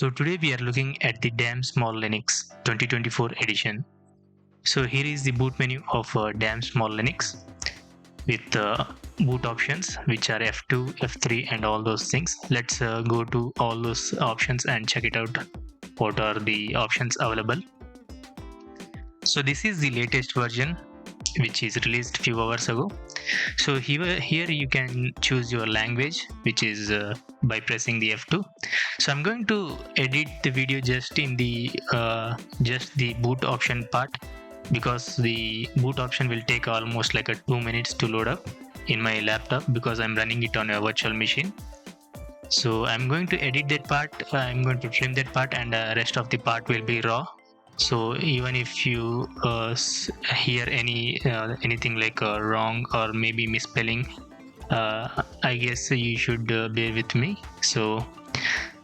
So today we are looking at the damn small Linux 2024 edition. So here is the boot menu of damn small Linux with boot options which are F2, F3 and all those things. Let's go to all those options and check it out. What are the options available? So this is the latest version which is released few hours ago. So here you can choose your language, which is by pressing the F2. So I'm going to edit the video just in the boot option part, because the boot option will take almost like 2 minutes to load up in my laptop because I'm running it on a virtual machine. So I'm going to edit that part, I'm going to trim that part, and the rest of the part will be raw. So even if you hear anything like wrong or maybe misspelling, I guess you should bear with me. So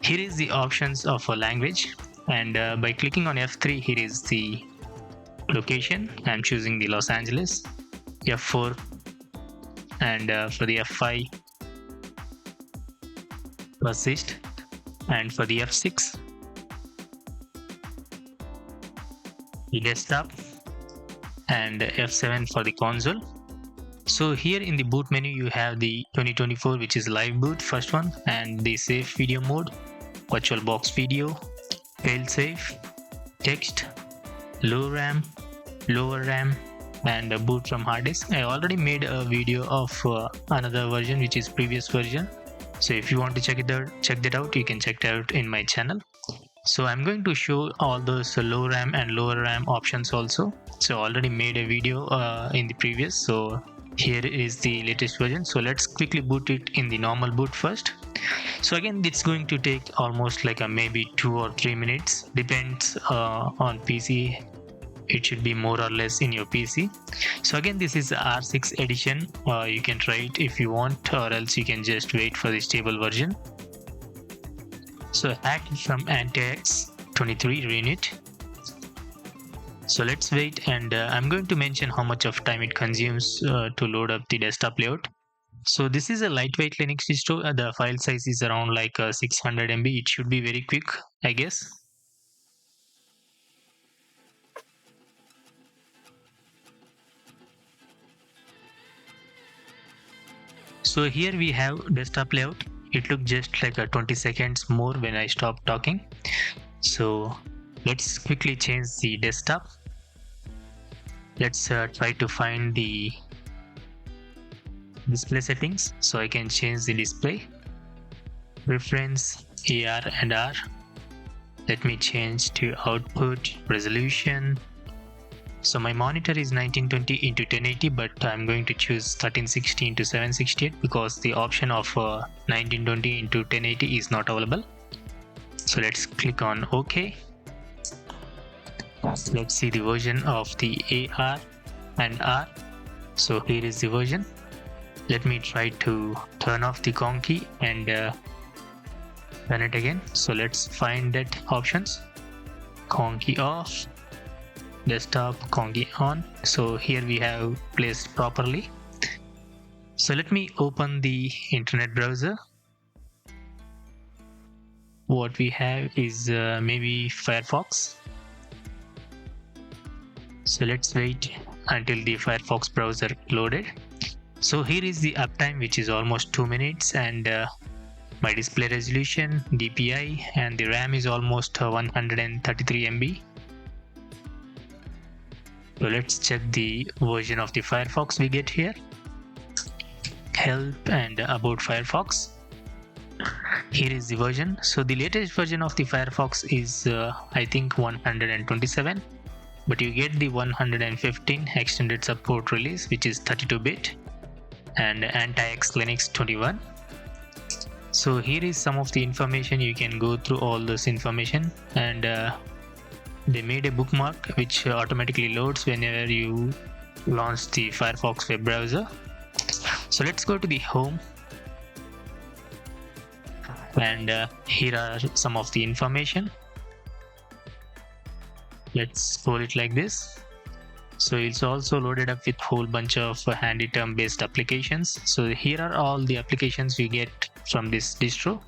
here is the options of a language, and by clicking on F3, here is the location. I'm choosing the Los Angeles. F4, and for the F5 persist, and for the F6 the desktop, and F7 for the console. So here in the boot menu you have the 2024, which is live boot, first one, and the safe video mode, VirtualBox video, failsafe, text, low RAM, lower RAM, and boot from hard disk. I already made a video of another version, which is previous version. So if you want to check that out, you can check it out in my channel. So I'm going to show all those low RAM and lower RAM options also. So I already made a video in the previous. So here is the latest version. So let's quickly boot it in the normal boot first. So again, it's going to take almost like maybe 2 or 3 minutes, depends on PC. It should be more or less in your PC. So again, this is R6 edition. You can try it if you want, or else you can just wait for the stable version. So hacked from AntiX23 Renit. So let's wait, and I'm going to mention how much of time it consumes to load up the desktop layout. So this is a lightweight Linux distro. The file size is around like 600 MB. It should be very quick, I guess. So here we have desktop layout. It took just like 20 seconds more when I stopped talking. So let's quickly change the desktop. Let's try to find the display settings so I can change the display. Preference, AR and R. Let me change to output resolution. So my monitor is 1920 x 1080, but I'm going to choose 1360 x 768 because the option of 1920 x 1080 is not available. So let's click on OK. Let's see the version of the AR and R. So here is the version. Let me try to turn off the Conk key and run it again. So let's find that options. Conk key off, desktop Conk key on. So here we have placed properly. So let me open the internet browser. What we have is maybe Firefox. So let's wait until the Firefox browser loaded. So here is the uptime, which is almost 2 minutes, and my display resolution, DPI, and the RAM is almost 133 MB. So let's check the version of the Firefox we get here. Help and about Firefox. Here is the version. So the latest version of the Firefox is I think 127, but you get the 115 extended support release, which is 32-bit, and AntiX Linux 21. So here is some of the information. You can go through all this information, and they made a bookmark which automatically loads whenever you launch the Firefox web browser. So let's go to the home, and here are some of the information. Let's scroll it like this. So it's also loaded up with whole bunch of handy term based applications. So here are all the applications we get from this distro.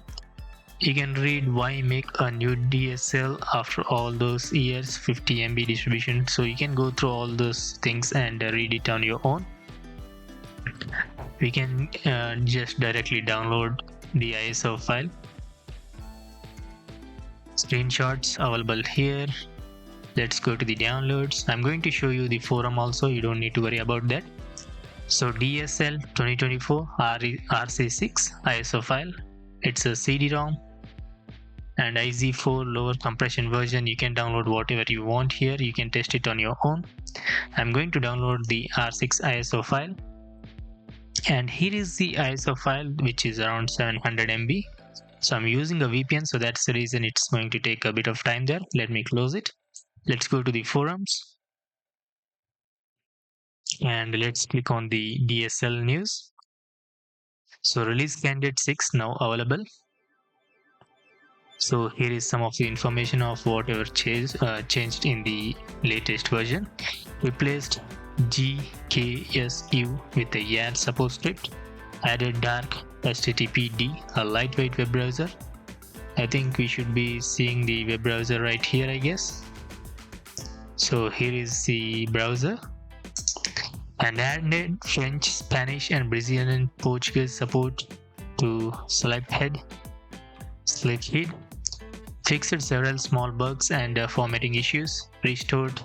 You can read why make a new DSL after all those years, 50 MB distribution. So you can go through all those things and read it on your own. We can just directly download the ISO file. Screenshots available here. Let's go to the downloads. I'm going to show you the forum also, you don't need to worry about that. So DSL 2024 RC6 ISO file. It's a CD-ROM and IZ4 lower compression version. You can download whatever you want here. You can test it on your own. I'm going to download the R6 ISO file. And here is the ISO file, which is around 700 MB. So I'm using a VPN, so that's the reason it's going to take a bit of time there. Let me close it. Let's go to the forums. And let's click on the DSL news. So release candidate 6 now available. So here is some of the information of whatever changed in the latest version. Replaced gksu with a YAR support script. Added DarkHTTPd, a lightweight web browser. I think we should be seeing the web browser right here, I guess. So here is the browser. And added French, Spanish and Brazilian Portuguese support to Sylpheed. Fixed several small bugs and formatting issues. Restored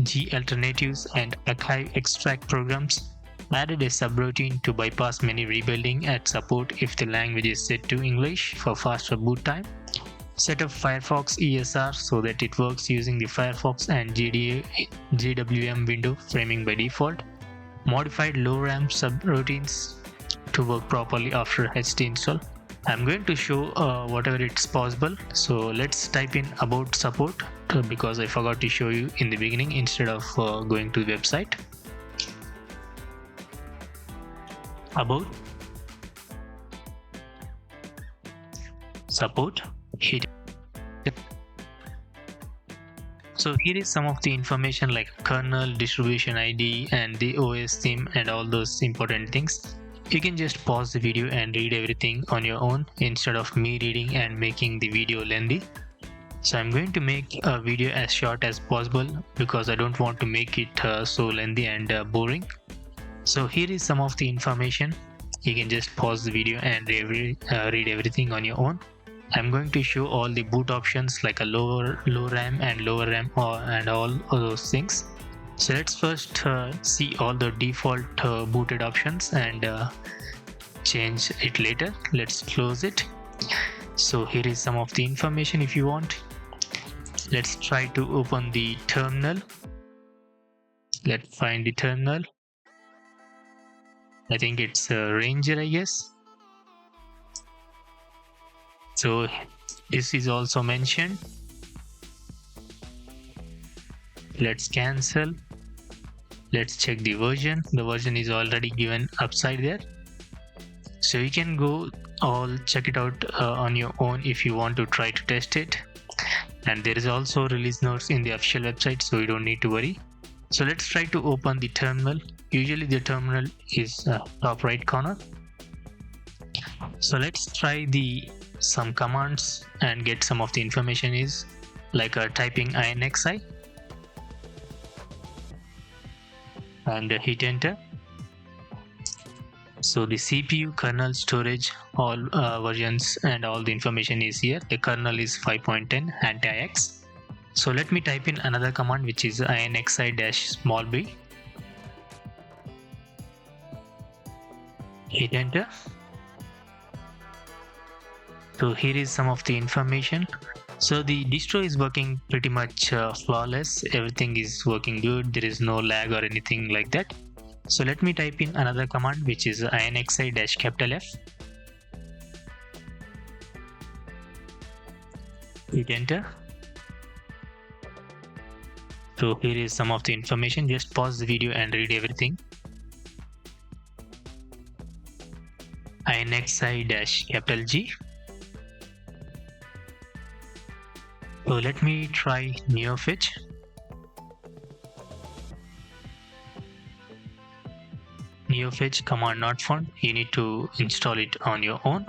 Galternatives and Archive-extract programs. Added a subroutine to bypass many rebuilding and support if the language is set to English for faster boot time. Set up Firefox-esr so that it works using the Firefox and JWM window framing by default. Modified lowram subroutines to work properly after HT install. I'm going to show whatever it's possible. So let's type in about support because I forgot to show you in the beginning instead of going to the website. About support. Hit. So here is some of the information like kernel, distribution ID and the OS theme and all those important things. You can just pause the video and read everything on your own instead of me reading and making the video lengthy. So I'm going to make a video as short as possible because I don't want to make it so lengthy and boring. So here is some of the information. You can just pause the video and read everything on your own. I'm going to show all the boot options like a low RAM and lower RAM and all those things. So let's first see all the default booted options and change it later. Let's close it. So here is some of the information if you want. Let's try to open the terminal. Let's find the terminal. I think it's Ranger, I guess. So this is also mentioned. Let's cancel. Let's check the version. The version is already given upside there. So you can go all check it out on your own if you want to try to test it. And there is also release notes in the official website, so you don't need to worry. So let's try to open the terminal. Usually the terminal is top right corner. So let's try some commands and get some of the information is like typing inxi and hit enter. So the CPU, kernel, storage, all versions and all the information is here. The kernel is 5.10 anti-X. So let me type in another command which is inxi-b. Hit enter. So here is some of the information. So the distro is working pretty much flawless. Everything is working good. There is no lag or anything like that. So let me type in another command which is inxi-F. Hit enter. So here is some of the information. Just pause the video and read everything. inxi-G. So let me try neofetch. Neofetch command not found. You need to install it on your own.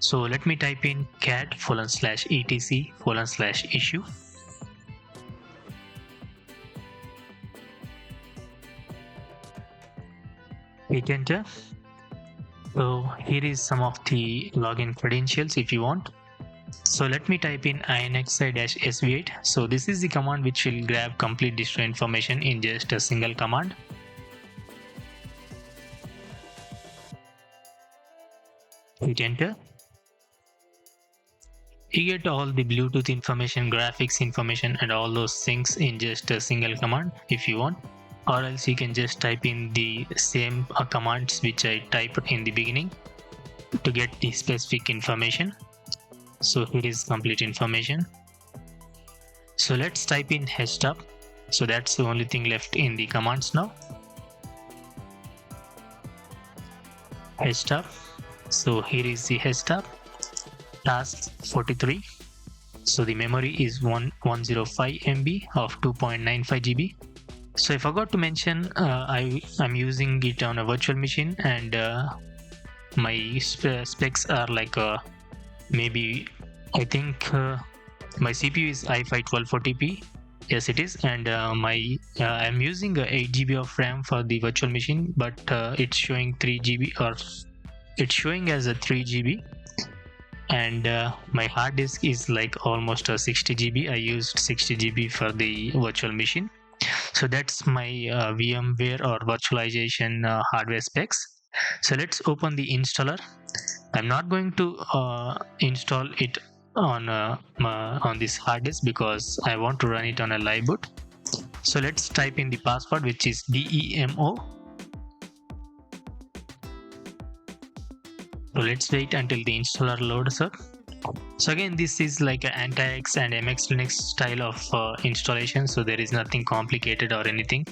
So let me type in cat:/etc:/issue. Hit enter. So here is some of the login credentials if you want. So let me type in inxi-sv8. So this is the command which will grab complete distro information in just a single command. Hit enter. You get all the Bluetooth information, graphics information, and all those things in just a single command if you want, or else you can just type in the same commands which I typed in the beginning to get the specific information. So here is complete information. So let's type in hstop. So that's the only thing left in the commands now. Hstop. So here is the hstop. Task 43. So the memory is 105 MB of 2.95 GB. So I forgot to mention I'm using it on a virtual machine, and my specs are like maybe I think my CPU is i5 1240p. Yes, it is, and I'm using 8 GB of RAM for the virtual machine, but it's showing 3 GB, or it's showing as a 3 GB. And my hard disk is like almost 60 GB. I used 60 GB for the virtual machine. So that's my VMware or virtualization hardware specs. So let's open the installer. I'm not going to install it on this hard disk because I want to run it on a live boot. So let's type in the password, which is DEMO. So let's wait until the installer loads up. So again, this is like an anti-X and MX Linux style of installation, so there is nothing complicated or anything.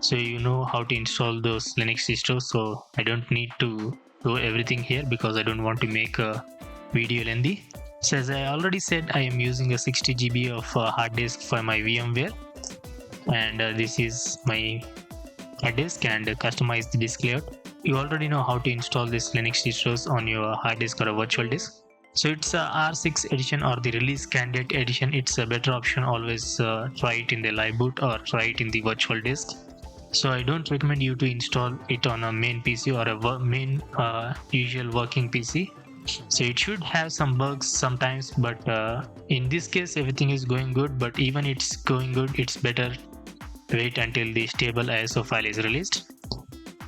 So you know how to install those Linux distros, so I don't need to do everything here because I don't want to make a video lengthy. So as I already said, I am using a 60 GB of hard disk for my VMware, and this is my hard disk and customize the disk layout. You already know how to install this Linux distros on your hard disk or a virtual disk. So it's a R6 edition or the release candidate edition. It's a better option. Always try it in the live boot or try it in the virtual disk. So I don't recommend you to install it on a main PC or a main usual working PC. So it should have some bugs sometimes, but in this case everything is going good. But even it's going good, it's better wait until the stable ISO file is released.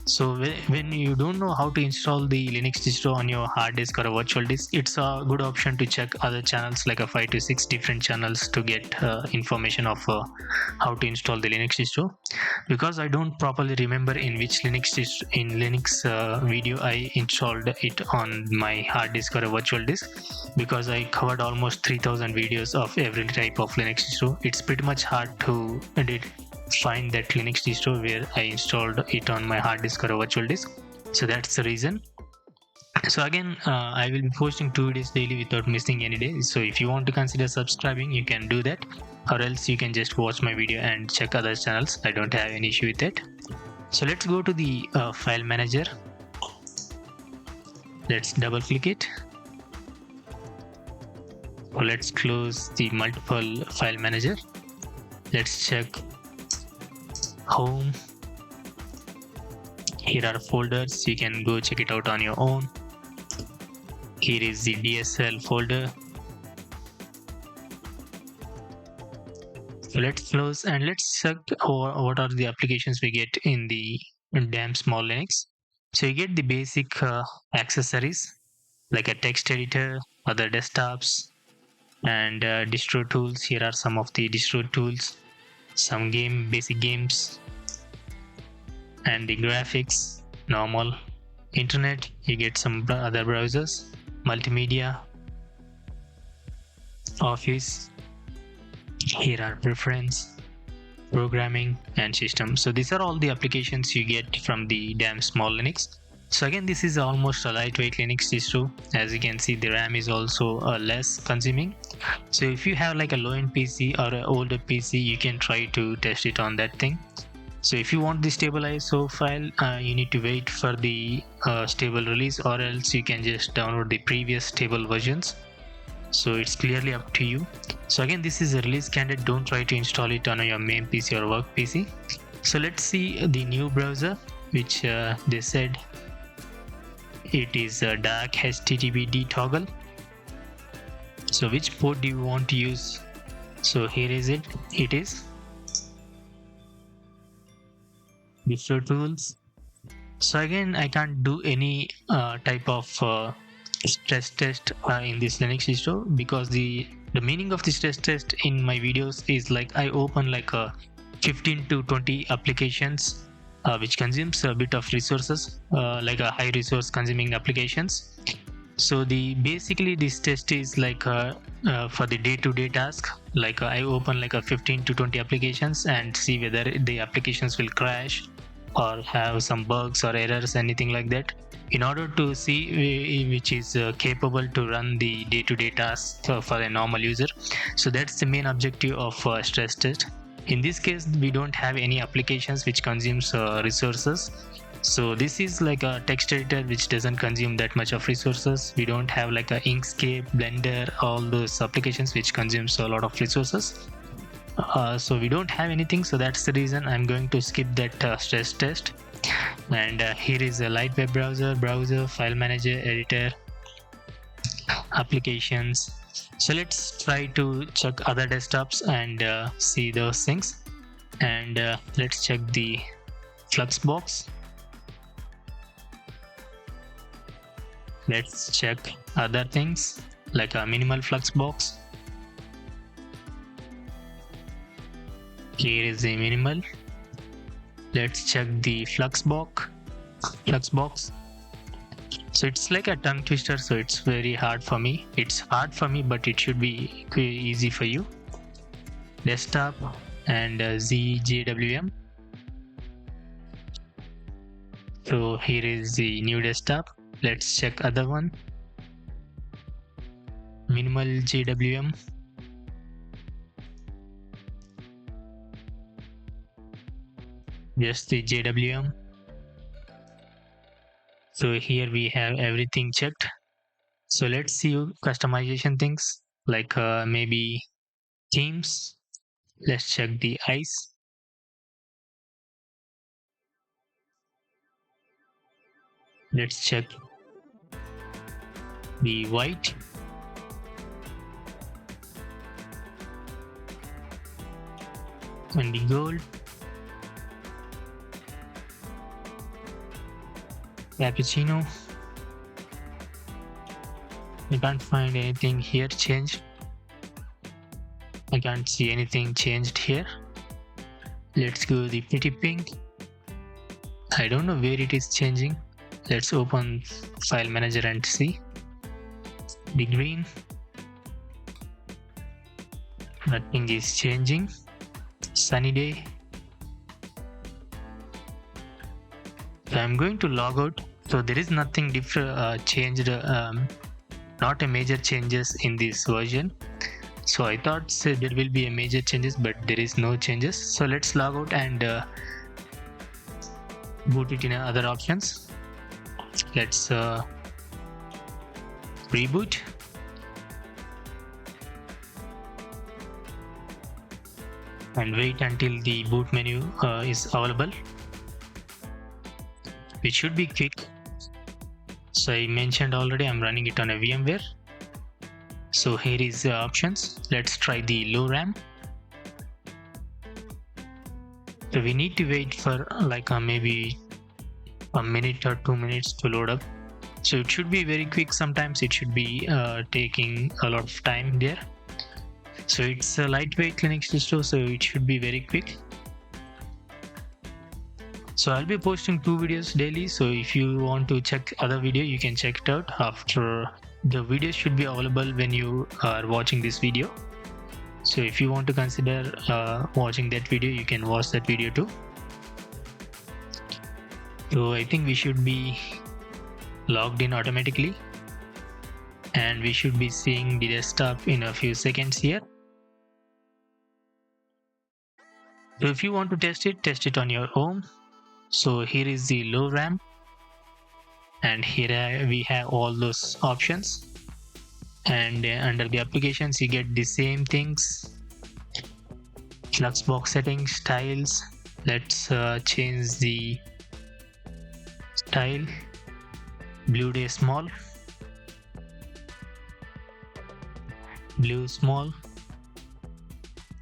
So when you don't know how to install the Linux distro on your hard disk or a virtual disk, it's a good option to check other channels, like a 5 to 6 different channels, to get information of how to install the Linux distro. Because I don't properly remember in which Linux video I installed it on my hard disk or a virtual disk, because I covered almost 3000 videos of every type of Linux distro. It's pretty much hard to find that Linux distro where I installed it on my hard disk or a virtual disk. So that's the reason. So again, I will be posting 2 videos daily without missing any day. So if you want to consider subscribing, you can do that, or else you can just watch my video and check other channels. I don't have any issue with it. So let's go to the file manager. Let's double click it. So let's close the multiple file manager. Let's check home. Here are folders, you can go check it out on your own. Here is the DSL folder. So let's close and let's check what are the applications we get in the damn small Linux. So you get the basic accessories like a text editor, other desktops, and distro tools. Here are some of the distro tools, some basic games, and the graphics, normal. Internet, you get some other browsers, multimedia, Office. Here are preference, programming, and system. So these are all the applications you get from the damn small Linux. So again, this is almost a lightweight Linux distro. As you can see, the RAM is also less consuming. So if you have like a low-end PC or an older PC, you can try to test it on that thing. So if you want the stable ISO file, you need to wait for the stable release, or else you can just download the previous stable versions. So it's clearly up to you. So again, this is a release candidate. Don't try to install it on your main PC or work PC. So let's see the new browser, which they said it is a DarkHTTPd toggle. So which port do you want to use? So here is it. It is DISTRO tools. So again, I can't do any type of stress test in this Linux distro, because the meaning of the stress test in my videos is like I open like a 15 to 20 applications which consumes a bit of resources, like a high resource consuming applications. So basically this test is like for the day-to-day task, like I open like a 15 to 20 applications and see whether the applications will crash or have some bugs or errors, anything like that, in order to see which is capable to run the day-to-day tasks for a normal user. So that's the main objective of stress test. In this case, we don't have any applications which consumes resources. So this is like a text editor which doesn't consume that much of resources. We don't have like a Inkscape, Blender, all those applications which consumes a lot of resources. So we don't have anything, so that's the reason I'm going to skip that stress test. And here is a light web browser, file manager, editor, applications. So let's try to check other desktops and see those things. And let's check the Fluxbox. Let's check other things like a minimal Fluxbox. Here is the minimal. Let's check the Fluxbox. So it's like a tongue twister, so it's very hard for me. It's hard for me, but it should be easy for you. Desktop and JWM. So here is the new desktop. Let's check other one. Minimal JWM. Just the JWM. So here we have everything checked. So let's see customization things like maybe themes. Let's check the ice. Let's check the white. And the gold. Cappuccino. I can't find anything here changed. I can't see anything changed here. Let's go the pretty pink. I don't know where it is changing. Let's open file manager and see. The green. Nothing is changing. Sunny day. So I'm going to log out. So there is nothing different changed, not a major changes in this version. So I thought there will be a major changes, but there is no changes. So let's log out and boot it in other options. Let's reboot. And wait until the boot menu is available. It should be quick. So I mentioned already I'm running it on a VMware. So here is the options. Let's try the low RAM. So we need to wait for like maybe a minute or 2 minutes to load up. So it should be very quick. Sometimes it should be taking a lot of time there. So it's a lightweight Linux distro, so it should be very quick. So I'll be posting 2 videos daily, so if you want to check other video, you can check it out after. The video should be available when you are watching this video. So if you want to consider watching that video, you can watch that video too. So I think we should be logged in automatically, and we should be seeing the desktop in a few seconds here. So if you want to test it on your own. So here is the low RAM, and here we have all those options, and under the applications you get the same things. Fluxbox settings, styles. Let's change the style. Blue day small, blue small,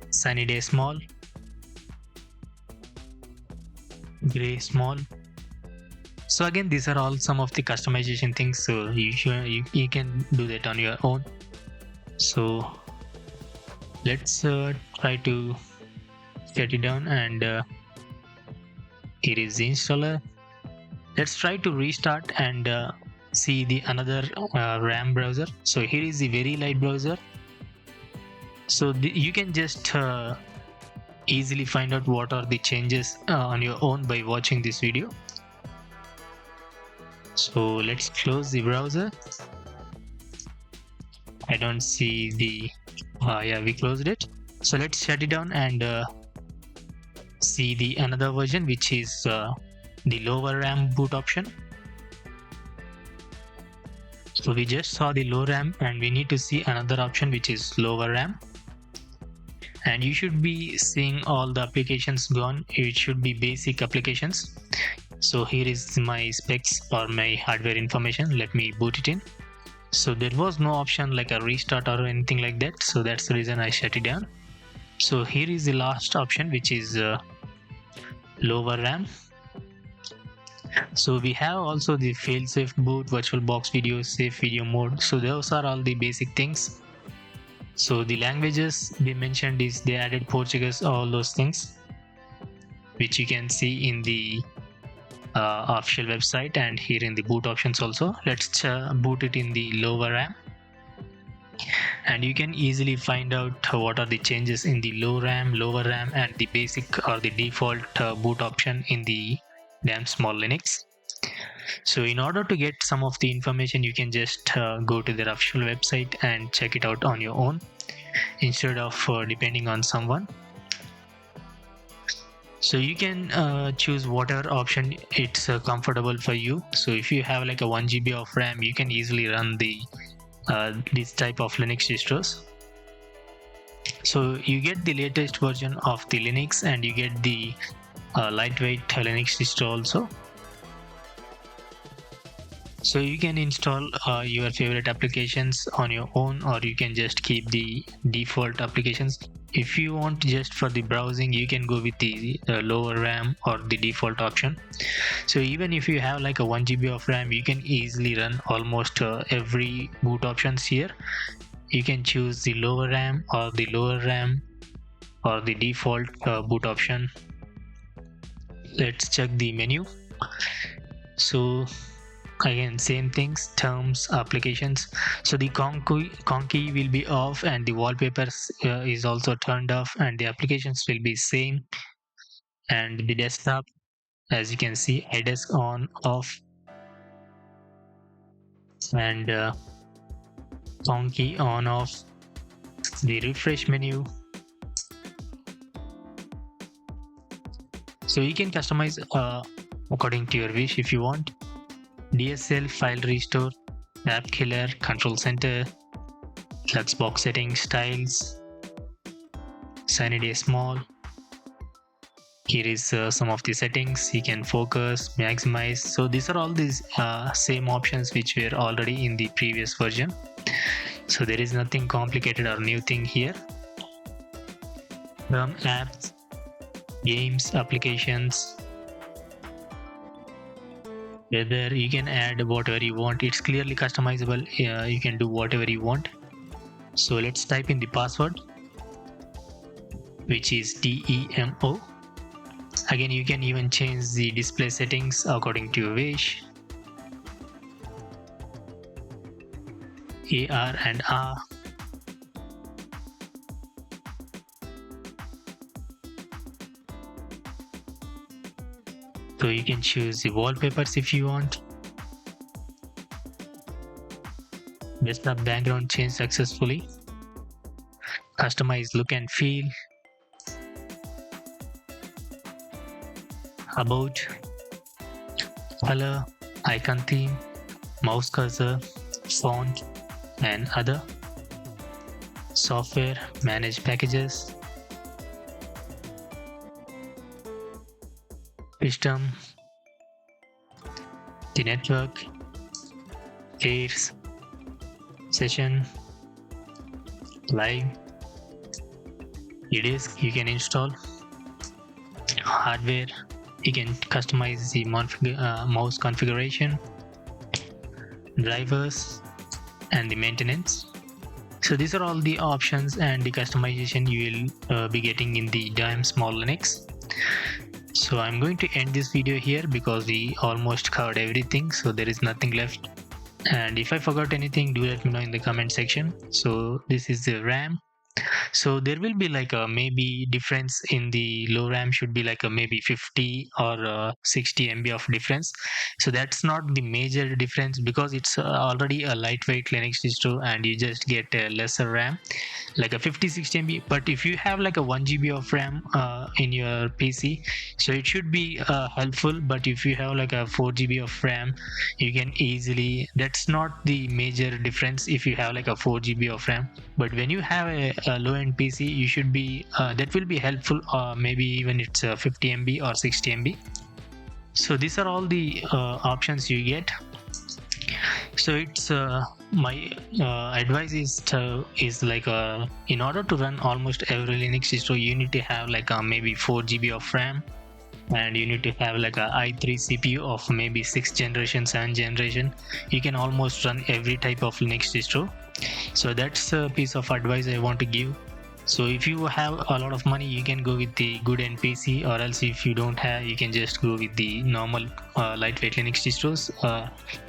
sunny day small, gray small. So again, these are all some of the customization things, so you can do that on your own. So let's try to shut it down, and here is the installer. Let's try to restart and see the another RAM browser. So here is the very light browser. So you can just easily find out what are the changes on your own by watching this video. So let's close the browser. I don't see the yeah, we closed it. So let's shut it down and see the another version, which is the lower RAM boot option. So we just saw the low RAM, and we need to see another option, which is lower RAM. And you should be seeing all the applications gone. It should be basic applications. So here is my specs or my hardware information. Let me boot it in. So there was no option like a restart or anything like that, so that's the reason I shut it down. So here is the last option, which is lower RAM. So we have also the failsafe boot, VirtualBox video, safe video mode. So those are all the basic things. So the languages they mentioned is they added Portuguese, all those things, which you can see in the official website and here in the boot options also. Let's boot it in the lower RAM, and you can easily find out what are the changes in the low RAM, lower RAM, and the basic or the default boot option in the damn small Linux. So in order to get some of the information, you can just go to their official website and check it out on your own instead of depending on someone. So you can choose whatever option it's comfortable for you. So if you have like a 1 GB of RAM, you can easily run the this type of Linux distros. So you get the latest version of the Linux, and you get the lightweight Linux distro also. So you can install your favorite applications on your own, or you can just keep the default applications. If you want just for the browsing, you can go with the lower RAM or the default option. So even if you have like a 1 GB of RAM, you can easily run almost every boot options here. You can choose the lower RAM or the lower RAM or the default boot option. Let's check the menu. So again, same things, terms, applications. So the conky will be off, and the wallpapers is also turned off, and the applications will be same. And the desktop, as you can see, iDesk on, off, and conky on, off. The refresh menu. So you can customize according to your wish if you want. DSL, file restore, app killer, control center, Fluxbox settings, styles, sunny day small. Here is some of the settings. You can focus, maximize. So these are all these same options which were already in the previous version. So there is nothing complicated or new thing here. From apps, games, applications, whether you can add whatever you want. It's clearly customizable. You can do whatever you want. So let's type in the password, which is DEMO. Again, you can even change the display settings according to your wish. AR and R. So you can choose the wallpapers if you want. Desktop background change successfully. Customize look and feel. about, color, icon theme, mouse cursor, font, and other. Software, manage packages, system, the network, pairs, session, live, the disk you can install, hardware, you can customize the mouse configuration, drivers, and the maintenance. So these are all the options and the customization you will be getting in the DWM small Linux. So I'm going to end this video here because we almost covered everything, so there is nothing left. And if I forgot anything, do let me know in the comment section. So this is the RAM. So there will be like a maybe difference in the low RAM should be like a maybe 50 or 60 MB of difference. So that's not the major difference because it's already a lightweight Linux distro and you just get a lesser RAM, like a 50-60 MB. But if you have like a 1 GB of RAM in your PC, so it should be helpful. But if you have like a 4 GB of RAM, you can easily, that's not the major difference if you have like a 4 GB of RAM. But when you have a low-end PC, you should be that will be helpful, maybe even it's 50 MB or 60 MB. So these are all the options you get. So it's my advice is like in order to run almost every Linux distro, you need to have like maybe 4 GB of RAM, and you need to have like a i3 CPU of maybe 6th generation, 7th generation. You can almost run every type of Linux distro. So that's a piece of advice I want to give. So if you have a lot of money, you can go with the good NPC, or else if you don't have, you can just go with the normal lightweight Linux distros.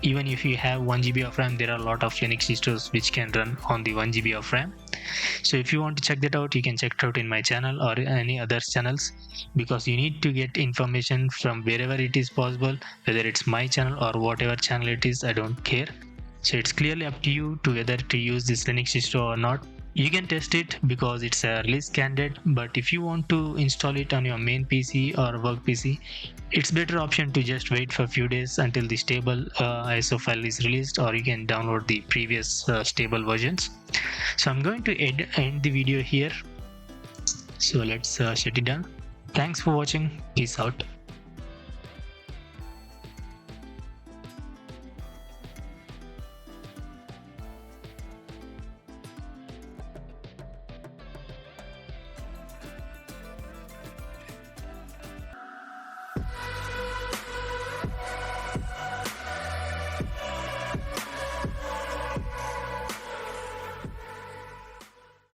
Even if you have 1 GB of RAM, there are a lot of Linux distros which can run on the 1 GB of RAM. So if you want to check that out, you can check it out in my channel or any other channels, because you need to get information from wherever it is possible, whether it's my channel or whatever channel it is, I don't care. So it's clearly up to you to whether to use this Linux distro or not. You can test it because it's a release candidate, but if you want to install it on your main PC or work PC, it's better option to just wait for a few days until the stable ISO file is released, or you can download the previous stable versions. So I'm going to end the video here. So let's shut it down. Thanks for watching. Peace out.